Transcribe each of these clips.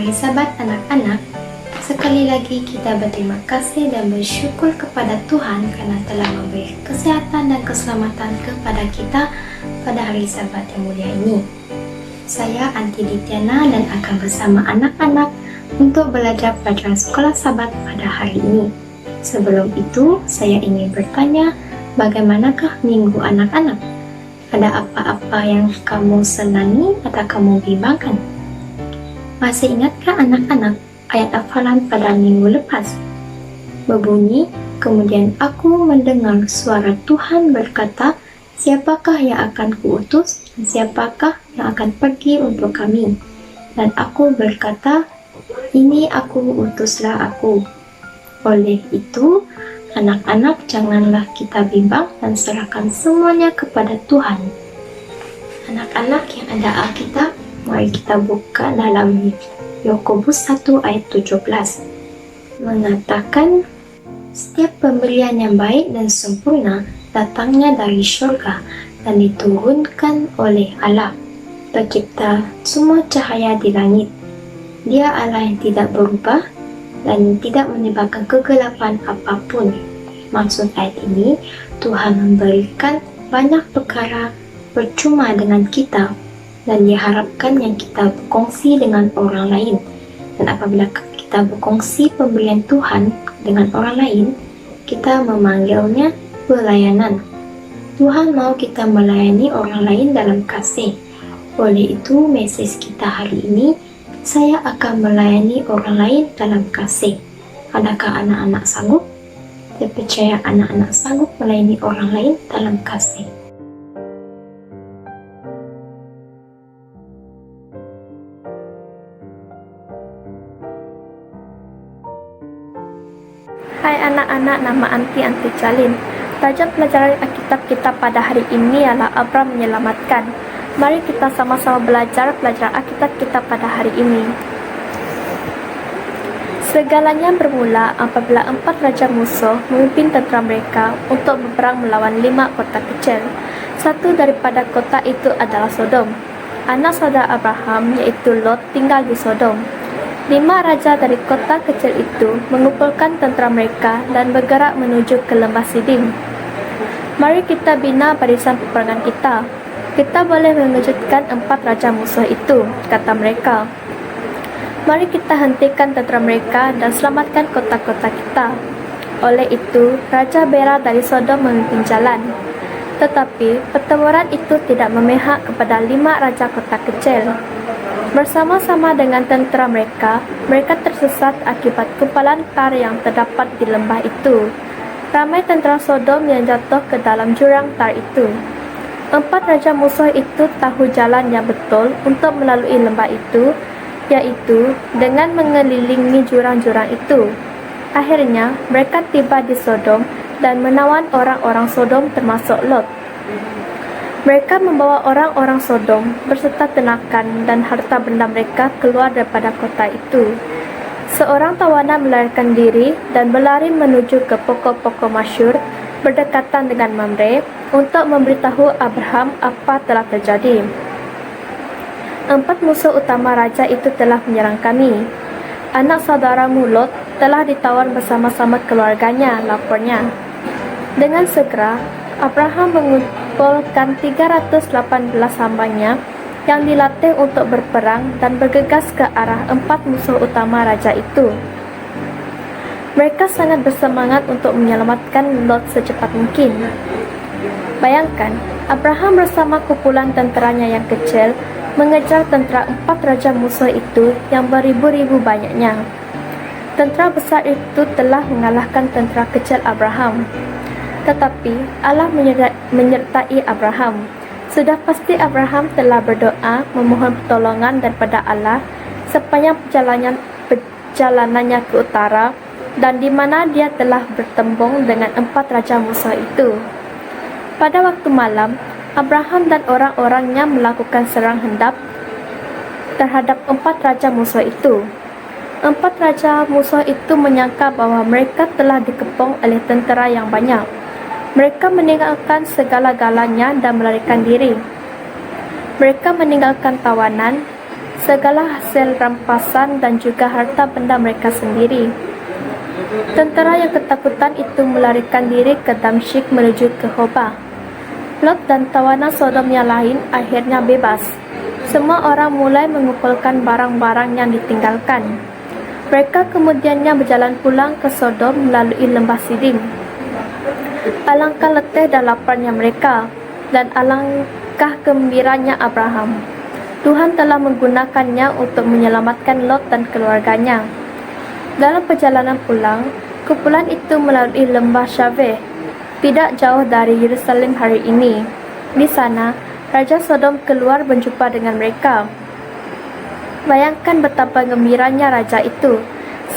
hari Sabat anak-anak. Sekali lagi kita berterima kasih dan bersyukur kepada Tuhan karena telah memberi kesehatan dan keselamatan kepada kita pada hari Sabat yang mulia ini. Saya Anti Dityana dan akan bersama anak-anak untuk belajar pelajaran sekolah Sabat pada hari ini. Sebelum itu, saya ingin bertanya, bagaimanakah minggu anak-anak? Ada apa-apa yang kamu senangi atau kamu bimbangkan? Masih ingatkah anak-anak ayat hafalan pada minggu lepas? Berbunyi, kemudian aku mendengar suara Tuhan berkata, siapakah yang akan kuutus dan siapakah yang akan pergi untuk kami? Dan aku berkata, ini aku, utuslah aku. Oleh itu, anak-anak janganlah kita bimbang dan serahkan semuanya kepada Tuhan. Anak-anak yang ada Alkitab, mari kita buka dalam Yakobus 1 ayat 17. Mengatakan, setiap pemberian yang baik dan sempurna datangnya dari surga dan diturunkan oleh Allah, pencipta semua cahaya di langit. Dia Allah yang tidak berubah dan tidak menyebabkan kegelapan apapun. Maksud ayat ini, Tuhan memberikan banyak perkara percuma dengan kita dan diharapkan yang kita berkongsi dengan orang lain. Dan apabila kita berkongsi pemberian Tuhan dengan orang lain, kita memanggilnya pelayanan. Tuhan mau kita melayani orang lain dalam kasih. Oleh itu, mesej kita hari ini, saya akan melayani orang lain dalam kasih. Adakah anak-anak sanggup? Saya percaya anak-anak sanggup melayani orang lain dalam kasih. Hai anak-anak, nama Anti Jalin. Tajuk pelajaran Alkitab kita pada hari ini ialah Abraham menyelamatkan. Mari kita sama-sama belajar pelajaran Alkitab kita pada hari ini. Segalanya bermula apabila 4 raja musuh memimpin tentera mereka untuk berperang melawan 5 kota kecil. Satu daripada kota itu adalah Sodom. Anak saudara Abraham, yaitu Lot, tinggal di Sodom. 5 raja dari kota kecil itu mengumpulkan tentera mereka dan bergerak menuju ke lembah Sidim. Mari kita bina barisan peperangan kita. Kita boleh mengejutkan 4 raja musuh itu, kata mereka. Mari kita hentikan tentera mereka dan selamatkan kota-kota kita. Oleh itu, Raja Bera dari Sodom memimpin jalan. Tetapi, pertempuran itu tidak memihak kepada 5 raja kota kecil. Bersama-sama dengan tentera mereka tersesat akibat gumpalan tar yang terdapat di lembah itu. Ramai tentera Sodom yang jatuh ke dalam jurang tar itu. 4 raja musuh itu tahu jalan yang betul untuk melalui lembah itu, yaitu dengan mengelilingi jurang-jurang itu. Akhirnya, mereka tiba di Sodom dan menawan orang-orang Sodom termasuk Lot. Mereka membawa orang-orang Sodom berserta tenakan dan harta benda mereka keluar daripada kota itu. Seorang tawanan melarikan diri dan berlari menuju ke pokok-pokok masyur berdekatan dengan Mamre untuk memberitahu Abraham apa telah terjadi. 4 musuh utama raja itu telah menyerang kami. Anak saudaramu Lot telah ditawan bersama-sama keluarganya, lapornya. Dengan segera, Abraham mengumpulkan 318 hambanya yang dilatih untuk berperang dan bergegas ke arah 4 musuh utama raja itu. Mereka sangat bersemangat untuk menyelamatkan Lot secepat mungkin. Bayangkan, Abraham bersama kumpulan tenteranya yang kecil mengejar tentera 4 raja musuh itu yang beribu-ribu banyaknya. Tentera besar itu telah mengalahkan tentera kecil Abraham. Tetapi Allah menyertai Abraham. Sudah pasti Abraham telah berdoa memohon pertolongan daripada Allah sepanjang perjalanannya ke utara dan di mana dia telah bertembung dengan 4 raja musuh itu. Pada waktu malam, Abraham dan orang-orangnya melakukan serang hendap terhadap 4 raja musuh itu. 4 raja musuh itu menyangka bahwa mereka telah dikepung oleh tentera yang banyak. Mereka meninggalkan segala-galanya dan melarikan diri. Mereka meninggalkan tawanan, segala hasil rampasan dan juga harta benda mereka sendiri. Tentera yang ketakutan itu melarikan diri ke Damsyik menuju ke Hoba. Lot dan tawanan Sodom yang lain akhirnya bebas. Semua orang mulai mengumpulkan barang-barang yang ditinggalkan. Mereka kemudiannya berjalan pulang ke Sodom melalui lembah Sidim. Alangkah letih dan laparnya mereka, dan alangkah gembiranya Abraham. Tuhan telah menggunakannya untuk menyelamatkan Lot dan keluarganya. Dalam perjalanan pulang, kumpulan itu melalui lembah Shaveh, tidak jauh dari Yerusalem hari ini. Di sana, Raja Sodom keluar berjumpa dengan mereka. Bayangkan betapa gembiranya raja itu.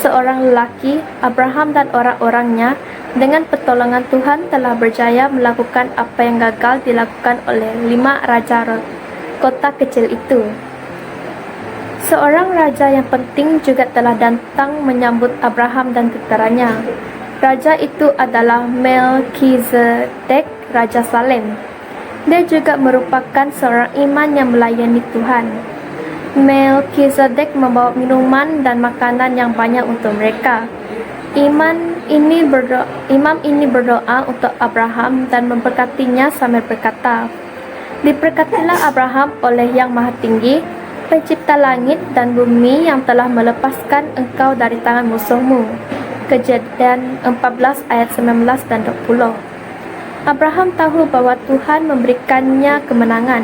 Seorang lelaki, Abraham dan orang-orangnya, dengan pertolongan Tuhan telah berjaya melakukan apa yang gagal dilakukan oleh 5 raja kota kecil itu. Seorang raja yang penting juga telah datang menyambut Abraham dan tenteranya. Raja itu adalah Melkizedek, Raja Salem. Dia juga merupakan seorang imam yang melayani Tuhan. Melkizedek membawa minuman dan makanan yang banyak untuk mereka. Imam ini berdoa untuk Abraham dan memberkatinya sambil berkata, "Diberkatilah Abraham oleh Yang Maha Tinggi, pencipta langit dan bumi yang telah melepaskan engkau dari tangan musuhmu." Kejadian 14 ayat 19 dan 20. Abraham tahu bahwa Tuhan memberikannya kemenangan.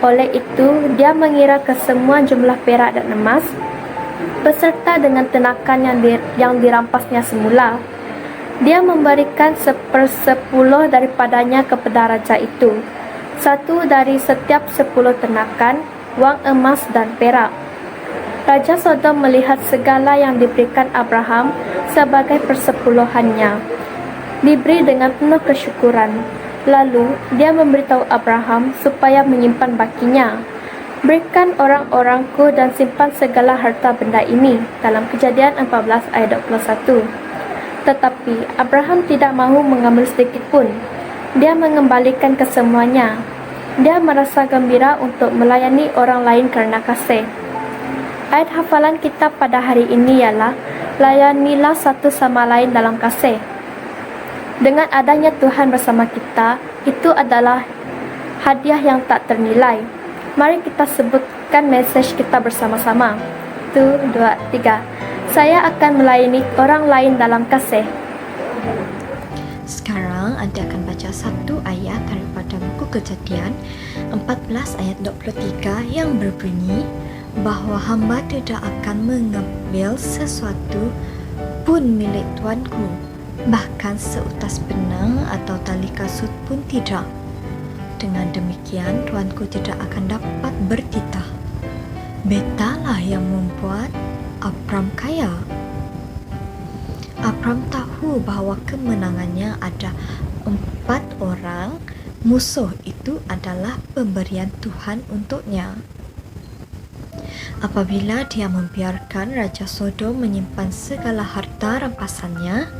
Oleh itu, dia mengira ke semua jumlah perak dan emas beserta dengan tenakan yang dirampasnya semula. Dia memberikan 1/10 daripadanya kepada raja itu, 1 dari setiap 10 tenakan, wang emas dan perak. Raja Sodom melihat segala yang diberikan Abraham sebagai persepuluhannya, diberi dengan penuh kesyukuran. Lalu, dia memberitahu Abraham supaya menyimpan bakinya. "Berikan orang-orangku dan simpan segala harta benda ini," dalam Kejadian 14 ayat 21. Tetapi Abraham tidak mahu mengambil sedikit pun. Dia mengembalikan kesemuanya. Dia merasa gembira untuk melayani orang lain karena kasih. Ayat hafalan kita pada hari ini ialah, layanilah satu sama lain dalam kasih. Dengan adanya Tuhan bersama kita, itu adalah hadiah yang tak ternilai. Mari kita sebutkan mesej kita bersama-sama. 1, 2, 3. Saya akan melayani orang lain dalam kasih. Sekarang Anda akan baca satu ayat daripada buku Kejadian 14 ayat 23 yang berbunyi bahwa hamba tidak akan mengambil sesuatu pun milik tuanku, bahkan seutas benang atau tali kasut pun tidak. Dengan demikian, tuanku tidak akan dapat bertitah. Betalah yang membuat Abram kaya. Abram tahu bahawa kemenangannya ada 4 orang. Musuh itu adalah pemberian Tuhan untuknya. Apabila dia membiarkan Raja Sodom menyimpan segala harta rampasannya,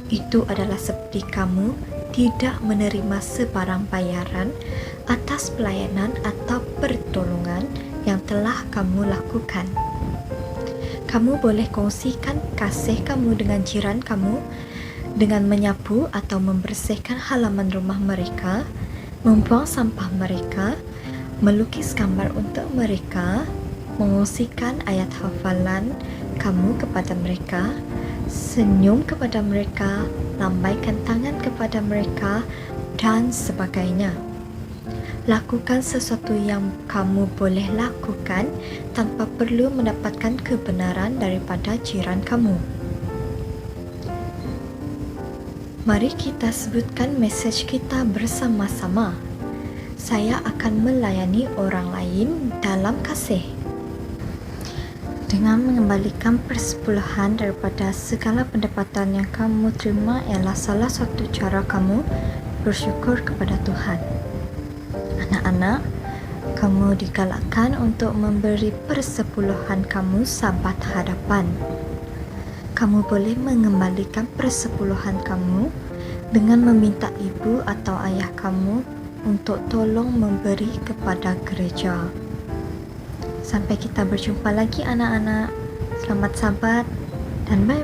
itu adalah seperti kamu tidak menerima sebarang bayaran atas pelayanan atau pertolongan yang telah kamu lakukan. Kamu boleh kongsikan kasih kamu dengan jiran kamu dengan menyapu atau membersihkan halaman rumah mereka, membuang sampah mereka, melukis gambar untuk mereka, mengongsikan ayat hafalan kamu kepada mereka, senyum kepada mereka, lambaikan tangan kepada mereka, dan sebagainya. Lakukan sesuatu yang kamu boleh lakukan tanpa perlu mendapatkan kebenaran daripada jiran kamu. Mari kita sebutkan mesej kita bersama-sama. Saya akan melayani orang lain dalam kasih. Dengan mengembalikan persepuluhan daripada segala pendapatan yang kamu terima ialah salah satu cara kamu bersyukur kepada Tuhan. Anak-anak, kamu digalakkan untuk memberi persepuluhan kamu sabat hadapan. Kamu boleh mengembalikan persepuluhan kamu dengan meminta ibu atau ayah kamu untuk tolong memberi kepada gereja. Sampai kita berjumpa lagi anak-anak. Selamat sabat dan bye.